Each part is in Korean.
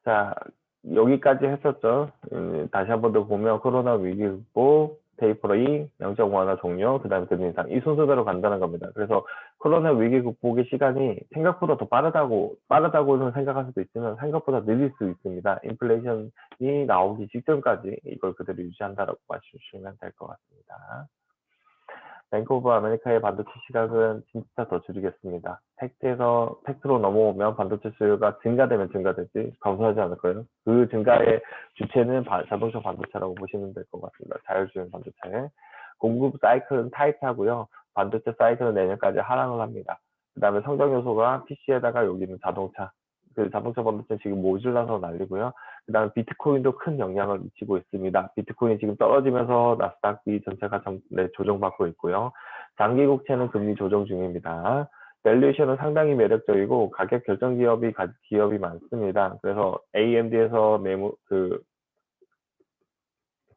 자, 여기까지 했었죠. 다시 한 번 더 보면 코로나 위기 극복, 테이퍼링, 양적 완화 종료, 그 다음에 금리 인상. 이 순서대로 간다는 겁니다. 그래서 코로나 위기 극복의 시간이 생각보다 더 빠르다고는 생각할 수도 있지만 생각보다 느릴 수 있습니다. 인플레이션이 나오기 직전까지 이걸 그대로 유지한다라고 봐주시면 될 것 같습니다. 뱅크 오브 아메리카의 반도체 시각은 진짜 더 줄이겠습니다. 팩트로 넘어오면 반도체 수요가 증가되면 증가되지 감소하지 않을 거예요. 그 증가의 주체는 자동차 반도체라고 보시면 될 것 같습니다. 자율주행 반도체. 공급 사이클은 타이트하고요. 반도체 사이클은 내년까지 하락을 합니다. 그 다음에 성장 요소가 PC에다가 여기는 자동차. 그 자동차 반도체 지금 모질라서 난리고요. 그 다음에 비트코인도 큰 영향을 미치고 있습니다. 비트코인 지금 떨어지면서 나스닥이 전체가 조정받고 있고요. 장기 국채는 금리 조정 중입니다. 밸류에이션은 상당히 매력적이고 가격 결정 기업이 많습니다. 그래서 AMD에서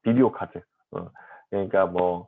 비디오 카드, 그러니까 뭐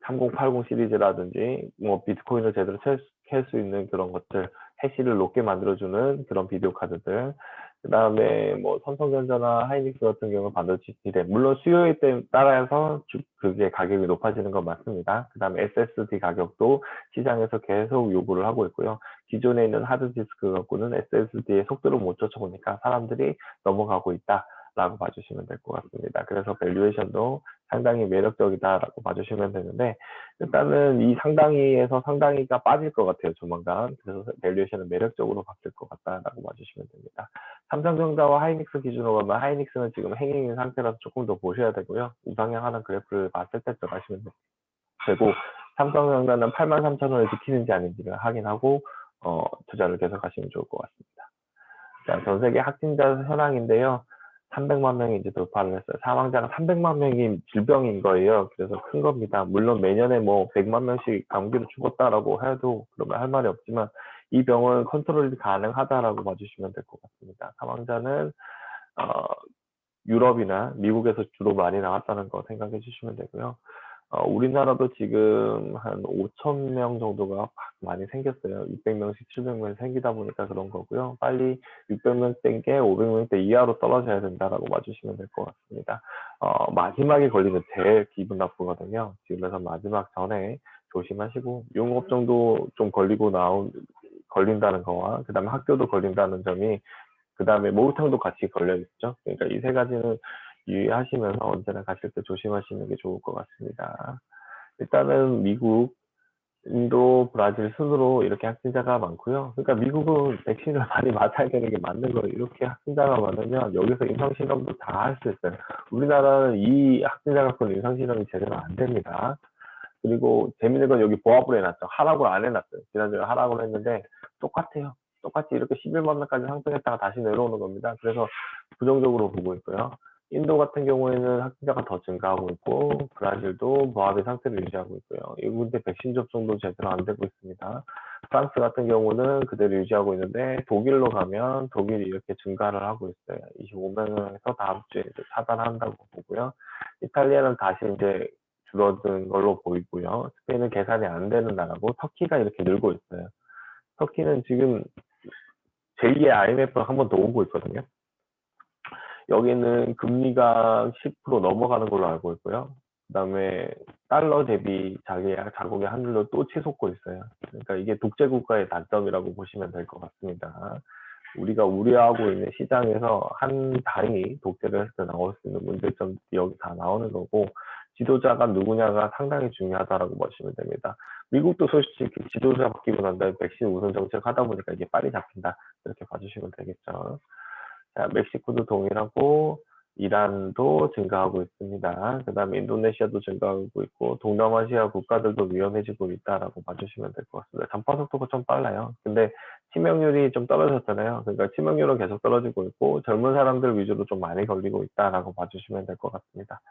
3080 시리즈라든지 뭐 비트코인을 제대로 캘 수 있는 그런 것들, 해시를 높게 만들어주는 그런 비디오 카드들. 그 다음에 뭐 삼성전자나 하이닉스 같은 경우는 반도체 기대, 물론 수요에 따라서 그게 가격이 높아지는 건 맞습니다. 그 다음에 SSD 가격도 시장에서 계속 요구를 하고 있고요. 기존에 있는 하드디스크 갖고는 SSD의 속도를 못 쫓아오니까 사람들이 넘어가고 있다 라고 봐주시면 될 것 같습니다. 그래서 밸류에이션도 상당히 매력적이다라고 봐주시면 되는데, 일단은 이 상당히에서 상당히가 빠질 것 같아요, 조만간. 그래서 밸류에이션은 매력적으로 바뀔 것 같다라고 봐주시면 됩니다. 삼성전자와 하이닉스 기준으로 보면 하이닉스는 지금 행행인 상태라서 조금 더 보셔야 되고요. 우상향 하는 그래프를 봤을 때 들어가시면 되고, 삼성전자는 83,000원을 지키는지 아닌지를 확인하고 투자를 계속하시면 좋을 것 같습니다. 자, 전 세계 확진자 현황인데요. 300만 명이 이제 돌파를 했어요. 사망자가 300만 명이 질병인 거예요. 그래서 큰 겁니다. 물론 매년에 뭐 100만 명씩 감기로 죽었다라고 해도 그러면 할 말이 없지만 이 병은 컨트롤이 가능하다라고 봐주시면 될 것 같습니다. 사망자는 유럽이나 미국에서 주로 많이 나왔다는 거 생각해 주시면 되고요. 우리나라도 지금 한 5천 명 정도가 많이 생겼어요. 600명씩 700명 생기다 보니까 그런 거고요. 빨리 600명 된 게 500명 대 이하로 떨어져야 된다라고 봐주시면 될 것 같습니다. 마지막에 걸리면 제일 기분 나쁘거든요. 지금에서 마지막 전에 조심하시고, 용업종도 좀 걸린다는 거와, 그 다음에 학교도 걸린다는 점이, 그 다음에 목욕탕도 같이 걸려있죠. 그러니까 이 세 가지는 유의하시면서 언제나 가실 때 조심하시는 게 좋을 것 같습니다. 일단은 미국, 인도, 브라질 순으로 이렇게 확진자가 많고요. 그러니까 미국은 백신을 많이 맞아야 되는 게 맞는 거예요. 이렇게 확진자가 많으면 여기서 임상실험도 다 할 수 있어요. 우리나라는 이 확진자 갖고는 임상실험이 제대로 안 됩니다. 그리고 재밌는 건 여기 보합을 해놨죠. 하락을 안 해놨어요. 지난주에 하락을 했는데 똑같아요. 똑같이 이렇게 11만 명까지 상승했다가 다시 내려오는 겁니다. 그래서 부정적으로 보고 있고요. 인도 같은 경우에는 확진자가 더 증가하고 있고, 브라질도 보합의 상태를 유지하고 있고요. 이군데 백신 접종도 제대로 안 되고 있습니다. 프랑스 같은 경우는 그대로 유지하고 있는데, 독일로 가면 독일이 이렇게 증가를 하고 있어요. 25명에서 다음 주에 차단한다고 보고요. 이탈리아는 다시 이제 줄어든 걸로 보이고요. 스페인은 계산이 안 되는 나라고, 터키가 이렇게 늘고 있어요. 터키는 지금 제2의 IMF가 한 번 더 오고 있거든요. 여기는 금리가 10% 넘어가는 걸로 알고 있고요. 그 다음에 달러 대비 자국의 환율도 또 치솟고 있어요. 그러니까 이게 독재국가의 단점이라고 보시면 될 것 같습니다. 우리가 우려하고 있는 시장에서 한 당이 독재를 해서 나올 수 있는 문제점이 여기 다 나오는 거고, 지도자가 누구냐가 상당히 중요하다라고 보시면 됩니다. 미국도 솔직히 지도자 바뀌고 난 다음에 백신 우선 정책 하다 보니까 이게 빨리 잡힌다, 이렇게 봐주시면 되겠죠. 자, 멕시코도 동일하고, 이란도 증가하고 있습니다. 그 다음에 인도네시아도 증가하고 있고, 동남아시아 국가들도 위험해지고 있다라고 봐주시면 될 것 같습니다. 전파 속도가 좀 빨라요. 근데 치명률이 좀 떨어졌잖아요. 그러니까 치명률은 계속 떨어지고 있고, 젊은 사람들 위주로 좀 많이 걸리고 있다라고 봐주시면 될 것 같습니다.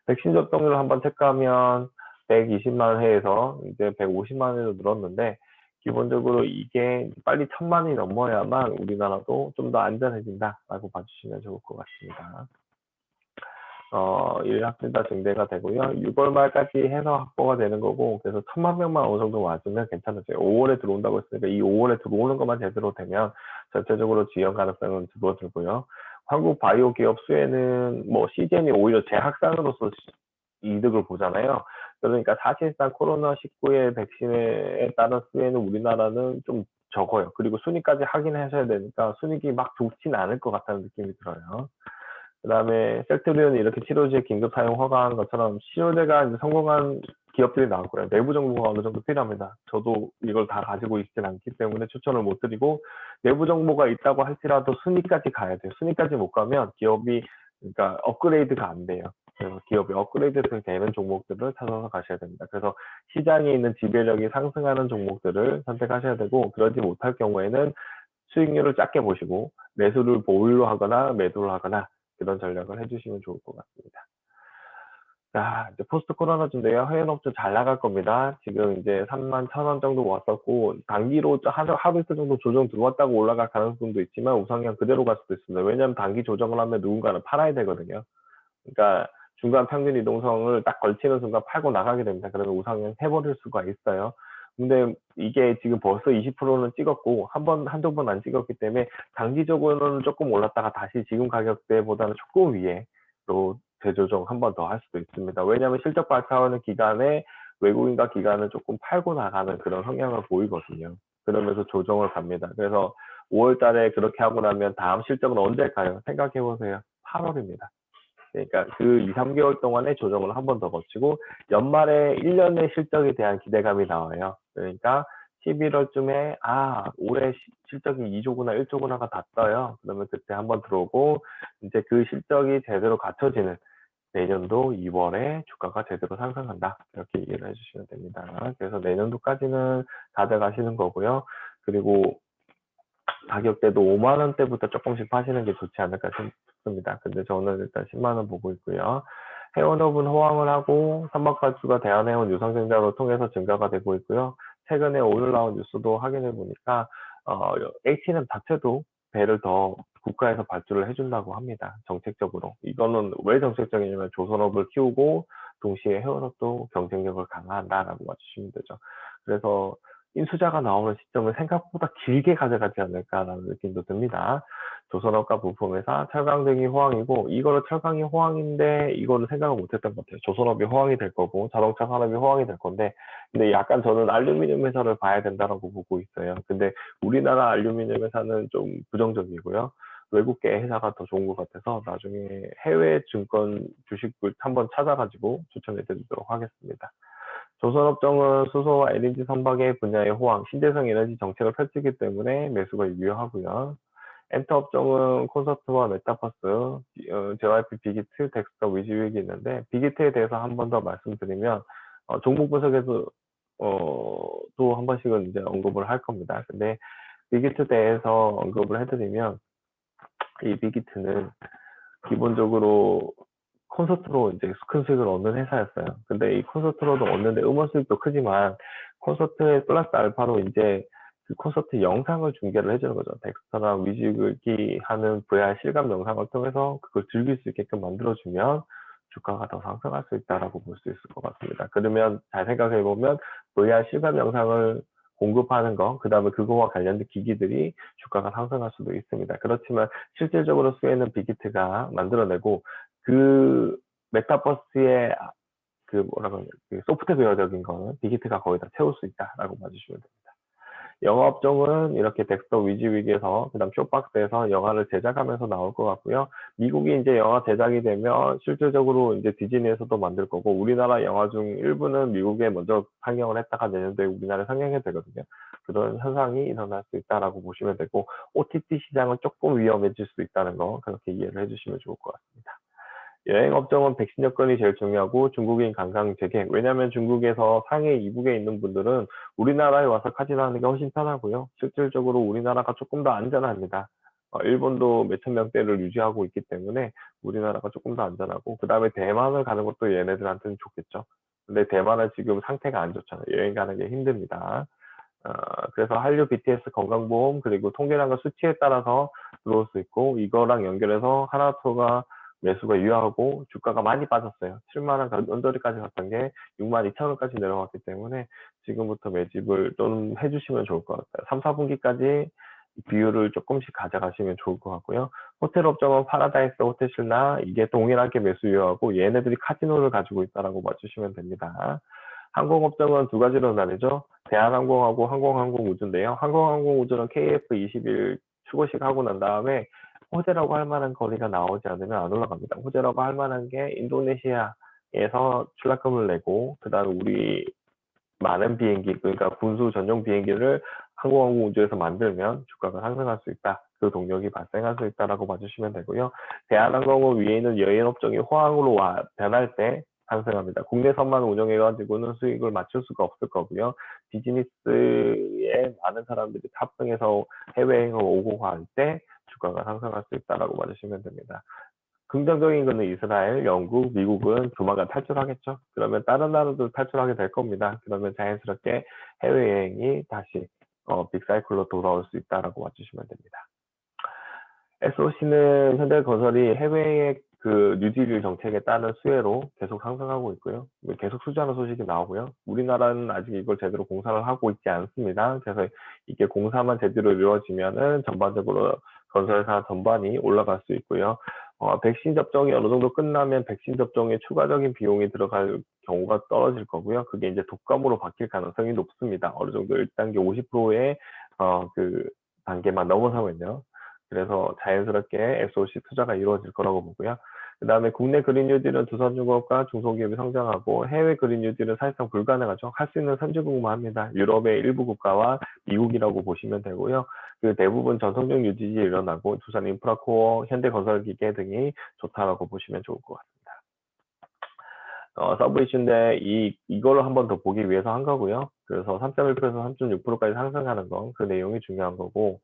백신 접종률을 한번 체크하면 120만 회에서 이제 150만 회로 늘었는데, 기본적으로 이게 빨리 1000만이 넘어야만 우리나라도 좀 더 안전해진다라고 봐주시면 좋을 것 같습니다. 확진자 증대가 되고요. 6월 말까지 해서 확보가 되는 거고, 그래서 1000만 명만 어느 정도 와주면 괜찮으세요. 5월에 들어온다고 했으니까 이 5월에 들어오는 것만 제대로 되면 전체적으로 지연 가능성은 줄어들고요. 한국 바이오 기업 수혜는 뭐 시젠이 오히려 제약사로서 이득을 보잖아요. 그러니까 사실상 코로나19의 백신에 따른 수혜는 우리나라는 좀 적어요. 그리고 순위까지 확인하셔야 되니까 순위가 막 좋진 않을 것 같다는 느낌이 들어요. 그다음에 셀트리온이 이렇게 치료제 긴급 사용 허가한 것처럼 치료제가 이제 성공한 기업들이 나왔고요. 내부 정보가 어느 정도 필요합니다. 저도 이걸 다 가지고 있진 않기 때문에 추천을 못 드리고 내부 정보가 있다고 할지라도 순위까지 가야 돼요. 순위까지 못 가면 기업이 그러니까 업그레이드가 안 돼요. 그래서 기업이 업그레이드 되는 종목들을 찾아서 가셔야 됩니다. 그래서 시장에 있는 지배력이 상승하는 종목들을 선택하셔야 되고 그러지 못할 경우에는 수익률을 작게 보시고 매수를 보유로 하거나 매도를 하거나 그런 전략을 해주시면 좋을 것 같습니다. 자, 이제 포스트 코로나주인데요. 해외업종 잘 나갈 겁니다. 지금 이제 31,000원 정도 왔었고, 단기로 하루 이틀 정도 조정 들어왔다고 올라갈 가능성도 있지만, 우상향 그대로 갈 수도 있습니다. 왜냐하면 단기 조정을 하면 누군가는 팔아야 되거든요. 그러니까 중간 평균 이동성을 딱 걸치는 순간 팔고 나가게 됩니다. 그러면 우상향 해버릴 수가 있어요. 근데 이게 지금 벌써 20%는 찍었고, 한두 번 안 찍었기 때문에 단기적으로는 조금 올랐다가 다시 지금 가격대보다는 조금 위에로 재조정 한 번 더 할 수도 있습니다. 왜냐하면 실적 발표하는 기간에 외국인과 기관은 조금 팔고 나가는 그런 성향을 보이거든요. 그러면서 조정을 갑니다. 그래서 5월 달에 그렇게 하고 나면 다음 실적은 언제일까요? 생각해 보세요. 8월입니다. 그러니까 그 2, 3개월 동안에 조정을 한 번 더 거치고 연말에 1년의 실적에 대한 기대감이 나와요. 그러니까 11월쯤에 올해 실적이 2조구나 1조구나가 다 떠요. 그러면 그때 한번 들어오고 이제 그 실적이 제대로 갖춰지는 내년도 2월에 주가가 제대로 상승한다. 이렇게 이해를 해주시면 됩니다. 그래서 내년도까지는 가져가시는 거고요. 그리고 가격대도 5만 원대부터 조금씩 파시는 게 좋지 않을까 싶습니다. 근데 저는 일단 10만 원 보고 있고요. 해운업은 호황을 하고 삼박가주가 대한해운 유상증자로 통해서 증가가 되고 있고요. 최근에 오늘 나온 뉴스도 확인해 보니까 H는 자체도 배를 더 국가에서 발주를 해준다고 합니다. 정책적으로. 이거는 왜 정책적이냐면 조선업을 키우고 동시에 해운업도 경쟁력을 강화한다라고 봐주시면 되죠. 그래서 인수자가 나오는 시점을 생각보다 길게 가져가지 않을까라는 느낌도 듭니다. 조선업과 부품회사, 철강 등이 호황이고 이거를 철강이 호황인데 이거를 생각을 못했던 것 같아요. 조선업이 호황이 될 거고 자동차 산업이 호황이 될 건데 근데 약간 저는 알루미늄 회사를 봐야 된다고 보고 있어요. 근데 우리나라 알루미늄 회사는 좀 부정적이고요. 외국계 회사가 더 좋은 것 같아서 나중에 해외 증권 주식을 한번 찾아가지고 추천해 드리도록 하겠습니다. 조선업종은 수소와 LNG 선박의 분야의 호황, 신재생 에너지 정책을 펼치기 때문에 매수가 유효하고요. 엔터업종은 콘서트와 메타버스, JYP 빅히트, 덱스터 위즈윅이 있는데 빅히트에 대해서 한 번 더 말씀드리면 종목 분석에서 또 한 번씩은 이제 언급을 할 겁니다. 근데 빅히트 대해서 언급을 해드리면 이 빅히트는 기본적으로 콘서트로 이제 큰 수익을 얻는 회사였어요. 근데 이 콘서트로도 얻는데 음원 수익도 크지만 콘서트에 플러스 알파로 이제 그 콘서트 영상을 중계를 해주는 거죠. 덱스터나 위즈극이 하는 VR 실감 영상을 통해서 그걸 즐길 수 있게끔 만들어주면 주가가 더 상승할 수 있다라고 볼 수 있을 것 같습니다. 그러면 잘 생각해 보면 VR 실감 영상을 공급하는 거, 그 다음에 그거와 관련된 기기들이 주가가 상승할 수도 있습니다. 그렇지만 실질적으로 수혜는 빅히트가 만들어내고 그 메타버스의 그 뭐라고 하냐, 그 소프트웨어적인 거는 빅히트가 거의 다 채울 수 있다라고 봐주시면 됩니다. 영화 업종은 이렇게 덱스터 위즈윅에서 그다음 쇼박스에서 영화를 제작하면서 나올 것 같고요. 미국이 이제 영화 제작이 되면 실질적으로 이제 디즈니에서도 만들 거고 우리나라 영화 중 일부는 미국에 먼저 상영을 했다가 내년도에 우리나라에 상영이 되거든요. 그런 현상이 일어날 수 있다라고 보시면 되고 OTT 시장은 조금 위험해질 수 있다는 거 그렇게 이해를 해주시면 좋을 것 같습니다. 여행업종은 백신 여건이 제일 중요하고 중국인 관광 재개. 왜냐하면 중국에서 상해 이북에 있는 분들은 우리나라에 와서 카지노하는 게 훨씬 편하고요. 실질적으로 우리나라가 조금 더 안전합니다. 일본도 몇천 명대를 유지하고 있기 때문에 우리나라가 조금 더 안전하고 그 다음에 대만을 가는 것도 얘네들한테는 좋겠죠. 근데 대만은 지금 상태가 안 좋잖아요. 여행 가는 게 힘듭니다. 그래서 한류 BTS 건강보험 그리고 통계량과 수치에 따라서 들어올 수 있고 이거랑 연결해서 하나투어가 매수가 유효하고 주가가 많이 빠졌어요. 7만 원 언저리까지 갔던 게 6만 2천 원까지 내려갔기 때문에 지금부터 매집을 좀 해주시면 좋을 것 같아요. 3, 4분기까지 비율을 조금씩 가져가시면 좋을 것 같고요. 호텔 업종은 파라다이스 호텔이나 이게 동일하게 매수 유효하고 얘네들이 카지노를 가지고 있다라고 맞추시면 됩니다. 항공업종은 두 가지로 나뉘죠. 대한항공하고 항공우주인데요. 항공우주는 KF21 추고식 하고 난 다음에 호재라고 할 만한 거리가 나오지 않으면 안 올라갑니다. 호재라고 할 만한 게 인도네시아에서 출납금을 내고 그다음에 우리 많은 비행기, 그러니까 군수 전용 비행기를 항공우주에서 만들면 주가가 상승할 수 있다. 그 동력이 발생할 수 있다라고 봐주시면 되고요. 대한항공은 위에 있는 여행업종이 호황으로 변할 때 상승합니다. 국내선만 운영해가지고는 수익을 맞출 수가 없을 거고요. 비즈니스에 많은 사람들이 탑승해서 해외여행을 오고 갈 때 주가가 상승할 수 있다라고 봐주시면 됩니다. 긍정적인 거는 이스라엘, 영국, 미국은 조만간 탈출하겠죠. 그러면 다른 나라도 탈출하게 될 겁니다. 그러면 자연스럽게 해외여행이 다시 빅사이클로 돌아올 수 있다라고 봐주시면 됩니다. SOC는 현대건설이 해외의 그 뉴딜 정책에 따른 수혜로 계속 상승하고 있고요. 계속 투자하는 소식이 나오고요. 우리나라는 아직 이걸 제대로 공사를 하고 있지 않습니다. 그래서 이게 공사만 제대로 이루어지면은 전반적으로 건설사 전반이 올라갈 수 있고요. 백신 접종이 어느 정도 끝나면 백신 접종에 추가적인 비용이 들어갈 경우가 떨어질 거고요. 그게 이제 독감으로 바뀔 가능성이 높습니다. 어느 정도 1단계 50%의 그 단계만 넘어서면요. 그래서 자연스럽게 SOC 투자가 이루어질 거라고 보고요. 그 다음에 국내 그린 뉴딜은 두산중공업과 중소기업이 성장하고 해외 그린 뉴딜은 사실상 불가능하죠. 할 수 있는 선진국만 합니다. 유럽의 일부 국가와 미국이라고 보시면 되고요. 그 대부분 전통적 뉴딜이 일어나고 두산 인프라코어, 현대건설기계 등이 좋다라고 보시면 좋을 것 같습니다. 서브 이슈인데 이거를 한 번 더 보기 위해서 한 거고요. 그래서 3.1%에서 3.6%까지 상승하는 건 그 내용이 중요한 거고,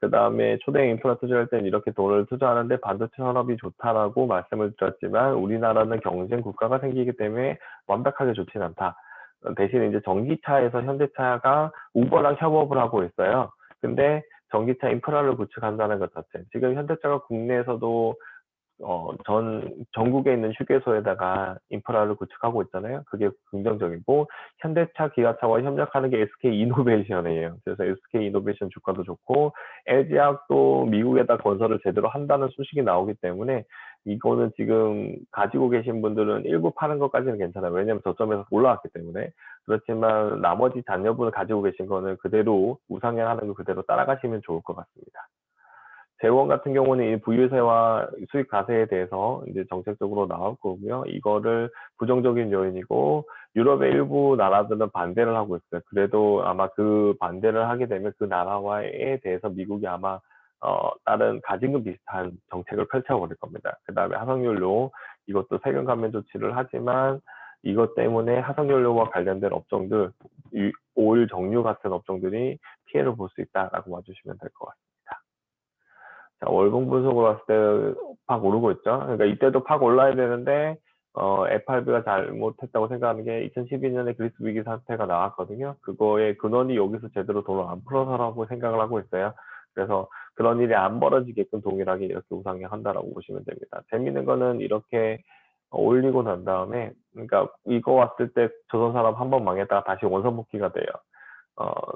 그 다음에 초대형 인프라 투자할 땐 이렇게 돈을 투자하는데 반도체 산업이 좋다라고 말씀을 드렸지만 우리나라는 경쟁 국가가 생기기 때문에 완벽하게 좋지는 않다. 대신 이제 전기차에서 현대차가 우버랑 협업을 하고 있어요. 근데 전기차 인프라를 구축한다는 것 자체. 지금 현대차가 국내에서도 전국에 있는 휴게소에다가 인프라를 구축하고 있잖아요. 그게 긍정적이고, 현대차, 기아차와 협력하는 게 SK 이노베이션이에요. 그래서 SK 이노베이션 주가도 좋고, LG화학도 미국에다 건설을 제대로 한다는 소식이 나오기 때문에, 이거는 지금 가지고 계신 분들은 일부 파는 것까지는 괜찮아요. 왜냐면 저점에서 올라왔기 때문에. 그렇지만 나머지 잔여분을 가지고 계신 거는 그대로 우상향하는 거 그대로 따라가시면 좋을 것 같습니다. 재원 같은 경우는 이 부유세와 수익 과세에 대해서 이제 정책적으로 나올 거고요. 이거를 부정적인 요인이고 유럽의 일부 나라들은 반대를 하고 있어요. 그래도 아마 그 반대를 하게 되면 그 나라와에 대해서 미국이 아마 다른 가진금 비슷한 정책을 펼쳐버릴 겁니다. 그 다음에 하석연료 이것도 세금 감면 조치를 하지만 이것 때문에 하석연료와 관련된 업종들, 오일 정유 같은 업종들이 피해를 볼 수 있다라고 봐주시면 될 것 같습니다. 자, 월봉 분석으로 봤을 때 팍 오르고 있죠. 그러니까 이때도 팍 올라야 되는데 FRB가 잘못했다고 생각하는 게 2012년에 그리스 위기 사태가 나왔거든요. 그거의 근원이 여기서 제대로 돈을 안 풀어서라고 생각을 하고 있어요. 그래서 그런 일이 안 벌어지게끔 동일하게 이렇게 우상향한다라고 보시면 됩니다. 재밌는 거는 이렇게 올리고 난 다음에, 그러니까 이거 왔을 때 조선산업 한 번 망했다가 다시 원선복귀가 돼요.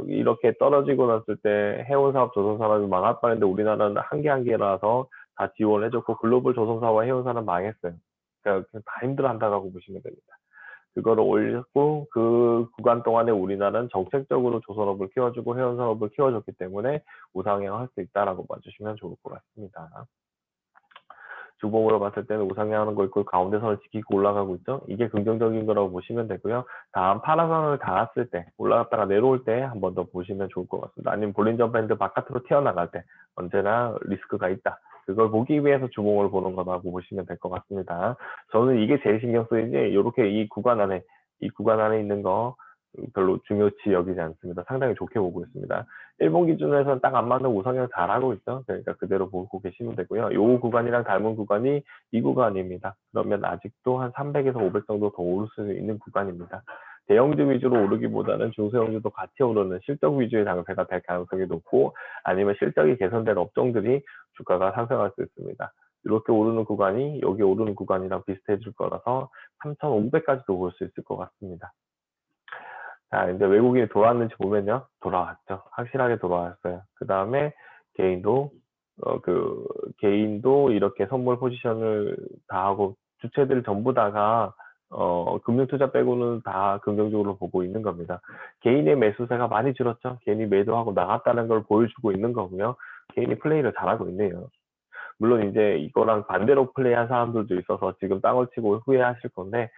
이렇게 떨어지고 났을 때 해운사업, 조선산업이 망할 뻔했는데 우리나라는 한 개 한 개라서 다 지원해줬고 글로벌 조선사업과 해운사는 망했어요. 그러니까 다 힘들어한다고 보시면 됩니다. 그거를 올렸고 그 구간 동안에 우리나라는 정책적으로 조선업을 키워주고 해운사업을 키워줬기 때문에 우상향할 수 있다라고 봐주시면 좋을 것 같습니다. 주봉으로 봤을 때는 우상향하는 거 있고 가운데 선을 지키고 올라가고 있죠. 이게 긍정적인 거라고 보시면 되고요. 다음 파란선을 닿았을 때 올라갔다가 내려올 때 한 번 더 보시면 좋을 것 같습니다. 아니면 볼린저 밴드 바깥으로 튀어나갈 때 언제나 리스크가 있다. 그걸 보기 위해서 주봉을 보는 거라고 보시면 될 것 같습니다. 저는 이게 제일 신경 쓰이지 이렇게 이 구간 안에 있는 거 별로 중요치 여기지 않습니다. 상당히 좋게 보고 있습니다. 일본 기준에서는 딱 안 맞는 우상향 잘하고 있죠. 그러니까 그대로 보고 계시면 되고요. 요 구간이랑 닮은 구간이 이 구간입니다. 그러면 아직도 한 300에서 500 정도 더 오를 수 있는 구간입니다. 대형주 위주로 오르기보다는 중소형주도 같이 오르는 실적 위주의 장세가 될 가능성이 높고 아니면 실적이 개선된 업종들이 주가가 상승할 수 있습니다. 이렇게 오르는 구간이 여기 오르는 구간이랑 비슷해질 거라서 3,500까지도 올 수 있을 것 같습니다. 자, 이제 외국인이 돌아왔는지 보면요. 돌아왔죠. 확실하게 돌아왔어요. 그 다음에 개인도, 개인도 이렇게 선물 포지션을 다 하고, 주체들 전부 다가, 금융투자 빼고는 다 긍정적으로 보고 있는 겁니다. 개인의 매수세가 많이 줄었죠. 개인이 매도하고 나갔다는 걸 보여주고 있는 거고요. 개인이 플레이를 잘하고 있네요. 물론 이제 이거랑 반대로 플레이한 사람들도 있어서 지금 땅을 치고 후회하실 건데,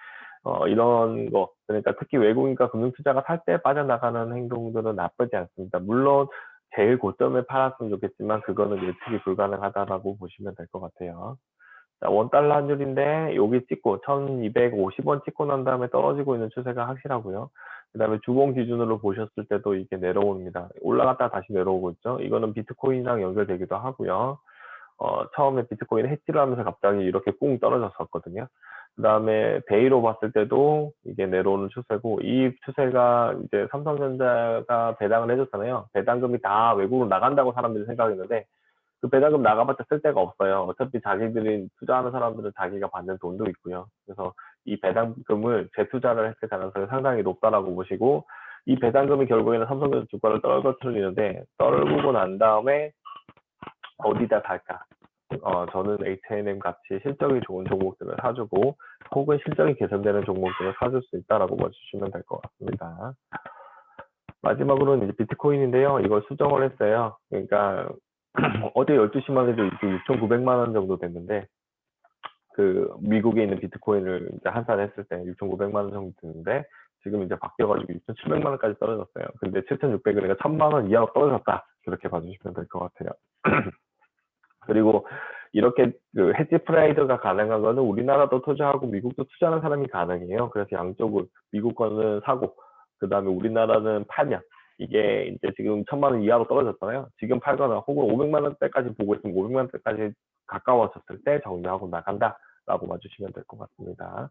이런 거, 그러니까 특히 외국인과 금융투자가 살 때 빠져나가는 행동들은 나쁘지 않습니다. 물론 제일 고점에 팔았으면 좋겠지만 그거는 예측이 불가능하다라고 보시면 될 것 같아요. 자, 원달러 환율인데 여기 찍고 1250원 찍고 난 다음에 떨어지고 있는 추세가 확실하고요. 그 다음에 주봉 기준으로 보셨을 때도 이게 내려옵니다. 올라갔다 다시 내려오고 있죠. 이거는 비트코인이랑 연결되기도 하고요. 처음에 비트코인 해지를 하면서 갑자기 이렇게 꿍 떨어졌었거든요. 그 다음에 데이로 봤을 때도 이게 내려오는 추세고, 이 추세가 이제 삼성전자가 배당을 해줬잖아요. 배당금이 다 외국으로 나간다고 사람들이 생각했는데, 그 배당금 나가봤자 쓸 데가 없어요. 어차피 자기들이 투자하는 사람들은 자기가 받는 돈도 있고요. 그래서 이 배당금을 재투자를 했을 가능성이 상당히 높다라고 보시고, 이 배당금이 결국에는 삼성전자 주가를 떨어뜨리는데, 떨구고 난 다음에 어디다 갈까? 저는 H&M 같이 실적이 좋은 종목들을 사주고 혹은 실적이 개선되는 종목들을 사줄 수 있다라고 봐주시면 될 것 같습니다. 마지막으로는 이제 비트코인인데요. 이걸 수정을 했어요. 그러니까 어제 12시만 해도 6,900만 원 정도 됐는데 그 미국에 있는 비트코인을 이제 환산했을 때 6,900만 원 정도 되는데 지금 이제 바뀌어가지고 6,700만 원까지 떨어졌어요. 근데 7,600은 그러니까 1,000만 원 이하로 떨어졌다. 그렇게 봐주시면 될 것 같아요. 그리고 이렇게 그 헤지 프라이드가 가능한 거는 우리나라도 투자하고 미국도 투자하는 사람이 가능해요. 그래서 양쪽을 미국 거는 사고 그 다음에 우리나라는 팔면 이게 이제 지금 1,000만 원 이하로 떨어졌잖아요. 지금 팔거나 혹은 500만 원대까지 보고 있으면 500만 원대까지 가까워졌을 때 정리하고 나간다라고 봐주시면 될 것 같습니다.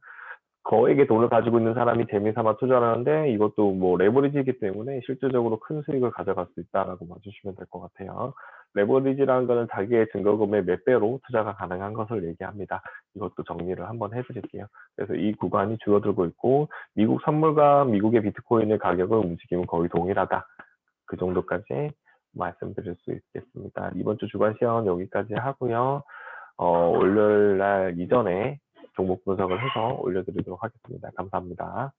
거액의 돈을 가지고 있는 사람이 재미삼아 투자를 하는데 이것도 뭐 레버리지이기 때문에 실질적으로 큰 수익을 가져갈 수 있다라고 봐주시면 될 것 같아요. 레버리지라는 것은 자기의 증거금의 몇 배로 투자가 가능한 것을 얘기합니다. 이것도 정리를 한번 해드릴게요. 그래서 이 구간이 줄어들고 있고 미국 선물과 미국의 비트코인의 가격은 움직임은 거의 동일하다. 그 정도까지 말씀드릴 수 있겠습니다. 이번 주 주간 시황은 여기까지 하고요. 월요일 날 이전에 종목 분석을 해서 올려드리도록 하겠습니다. 감사합니다.